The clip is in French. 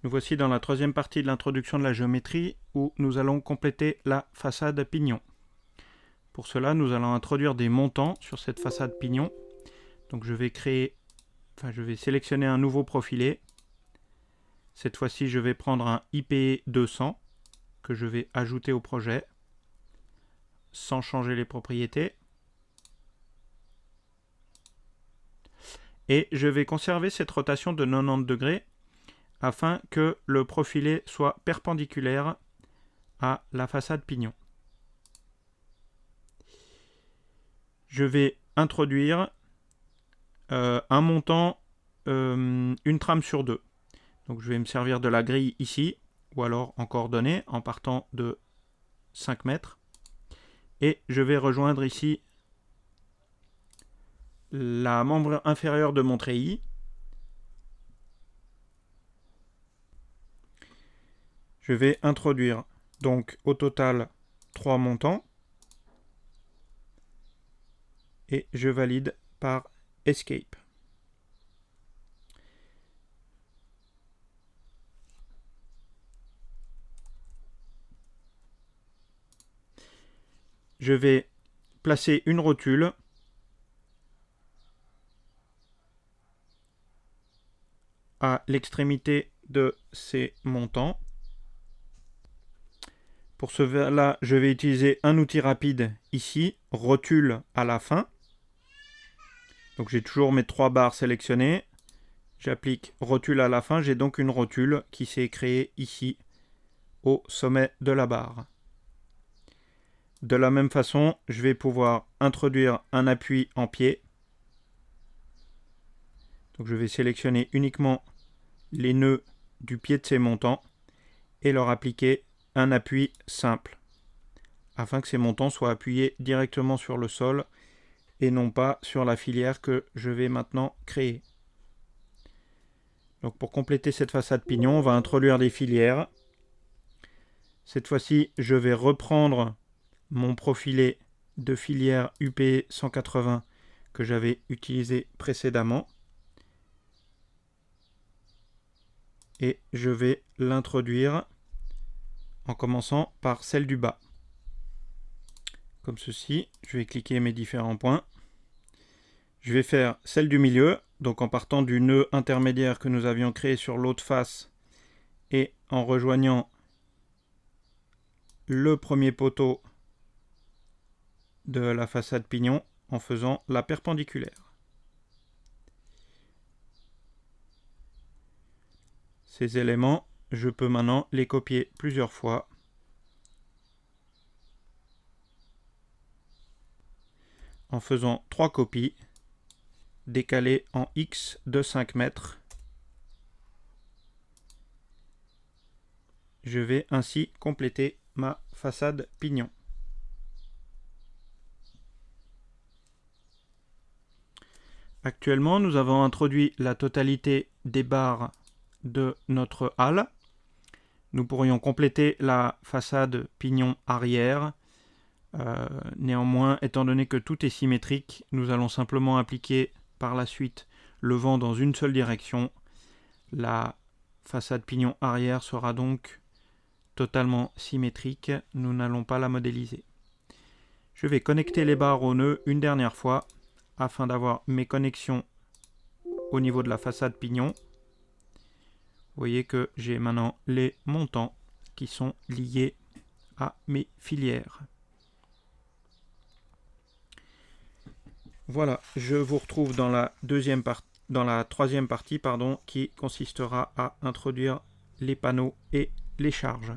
Nous voici dans la troisième partie de l'introduction de la géométrie où nous allons compléter la façade pignon. Pour cela, nous allons introduire des montants sur cette façade pignon. Donc je vais sélectionner un nouveau profilé. Cette fois-ci, je vais prendre un IPE 200 que je vais ajouter au projet sans changer les propriétés. Et je vais conserver cette rotation de 90 degrés afin que le profilé soit perpendiculaire à la façade pignon. Je vais introduire un montant, une trame sur deux. Donc je vais me servir de la grille ici, ou alors en coordonnées, en partant de 5 mètres. Et je vais rejoindre ici la membre inférieure de mon treillis. Je vais introduire donc au total 3 montants. Et je valide par Escape. Je vais placer une rotule à l'extrémité de ces montants. Pour cela, je vais utiliser un outil rapide ici, rotule à la fin. Donc j'ai toujours mes 3 barres sélectionnées. J'applique rotule à la fin. J'ai donc une rotule qui s'est créée ici au sommet de la barre. De la même façon, je vais pouvoir introduire un appui en pied. Donc je vais sélectionner uniquement les nœuds du pied de ces montants et leur appliquer un appui simple afin que ces montants soient appuyés directement sur le sol et non pas sur la filière que je vais maintenant créer. Donc pour compléter cette façade pignon, on va introduire des filières. Cette fois-ci, je vais reprendre mon profilé de filière UPE 180 que j'avais utilisé précédemment. Et je vais l'introduire en commençant par celle du bas. Comme ceci, je vais cliquer mes différents points. Je vais faire celle du milieu, donc en partant du nœud intermédiaire que nous avions créé sur l'autre face et en rejoignant le premier poteau de la façade pignon en faisant la perpendiculaire. Ces éléments, je peux maintenant les copier plusieurs fois. En faisant 3 copies, décalées en X de 5 mètres. Je vais ainsi compléter ma façade pignon. Actuellement, nous avons introduit la totalité des barres de notre halle. Nous pourrions compléter la façade pignon arrière. Néanmoins, étant donné que tout est symétrique, nous allons simplement appliquer par la suite le vent dans une seule direction. La façade pignon arrière sera donc totalement symétrique. Nous n'allons pas la modéliser. Je vais connecter les barres au nœud une dernière fois afin d'avoir mes connexions au niveau de la façade pignon. Vous voyez que j'ai maintenant les montants qui sont liés à mes filières. Voilà, je vous retrouve dans la troisième partie qui consistera à introduire les panneaux et les charges.